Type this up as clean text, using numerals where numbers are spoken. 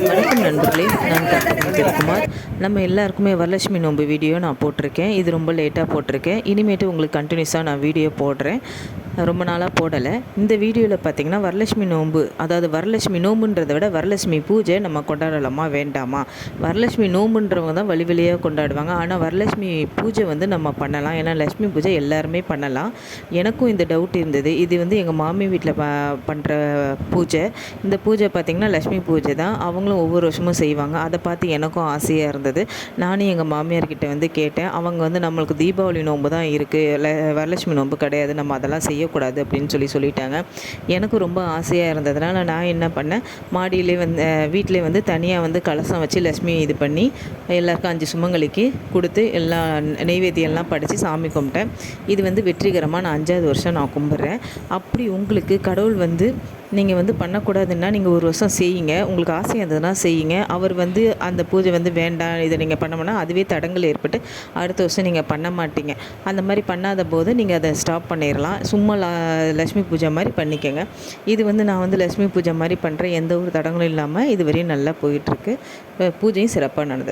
வணக்கம் நண்பர்களே, நான் கர்த்தர் திருக்குமார். நம்ம எல்லாருக்குமே வரலட்சுமி நோன்பு வீடியோ நான் போட்டிருக்கேன். இது ரொம்ப லேட்டாக போட்டிருக்கேன். இனிமேட்டு உங்களுக்கு கண்டினியூஸாக நான் வீடியோ போடுறேன். ரொம்ப நாளாக போடலை. இந்த வீடியோவில் பார்த்திங்கன்னா வரலட்சுமி நோன்பு, அதாவது வரலட்சுமி நோன்புன்றதை விட வரலட்சுமி பூஜை நம்ம கொண்டாடலாமா வேண்டாமா? வரலட்சுமி நோன்புன்றவங்க தான் வழி வழியாக கொண்டாடுவாங்க. ஆனால் வரலட்சுமி பூஜை வந்து நம்ம பண்ணலாம். ஏன்னா லட்சுமி பூஜை எல்லாருமே பண்ணலாம். எனக்கும் இந்த டவுட் இருந்தது. இது வந்து எங்கள் மாமி வீட்டில் பண்ணுற பூஜை. இந்த பூஜை பார்த்திங்கன்னா லட்சுமி பூஜை தான். அவங்களும் ஒவ்வொரு வருஷமும் செய்வாங்க. அதை பார்த்து எனக்கும் ஆசையாக இருந்தது. நானும் எங்கள் மாமியார்கிட்ட வந்து கேட்டேன். அவங்க வந்து நம்மளுக்கு தீபாவளி நோன்பு தான் இருக்குது, வரலட்சுமி நோன்பு கிடையாது, நம்ம அதெல்லாம் செய்யக்கூடாது அப்படின்னு சொல்லிட்டாங்க. எனக்கு ரொம்ப ஆசையாக இருந்ததுனால நான் என்ன பண்ணேன், மாடியிலே வந்து வீட்டிலே வந்து தனியாக வந்து கலசம் வச்சு லட்சுமி இது பண்ணி எல்லாருக்கும் 5 சுமங்கலிக்கு கொடுத்து எல்லா நெய்வேத்தியெல்லாம் படைச்சி சாமி கும்பிட்டேன். இது வந்து வெற்றிகரமாக நான் 5வது வருஷம் நான் கும்பிட்றேன். அப்படி உங்களுக்கு கடவுள் வந்து நீங்கள் வந்து பண்ணக்கூடாதுன்னா நீங்கள் ஒரு வருஷம் செய்யுங்க. உங்களுக்கு ஆசை இருந்ததுன்னா செய்யுங்க. அவர் வந்து அந்த பூஜை வந்து வேண்டாம், இதை நீங்கள் பண்ணோம்னா அதுவே தடங்கள் ஏற்பட்டு அடுத்த வருஷம் நீங்கள் பண்ண மாட்டீங்க. அந்த மாதிரி பண்ணாத போது நீங்கள் அதை ஸ்டாப் பண்ணிடலாம். சும்மா லட்சுமி பூஜை மாதிரி பண்ணிக்கோங்க. இது வந்து நான் வந்து லட்சுமி பூஜை மாதிரி பண்ணுறேன். எந்த ஒரு தடங்களும் இல்லாமல் இது வரையும் நல்லா போயிட்டுருக்கு. பூஜையும் சிறப்பாக நடந்தது.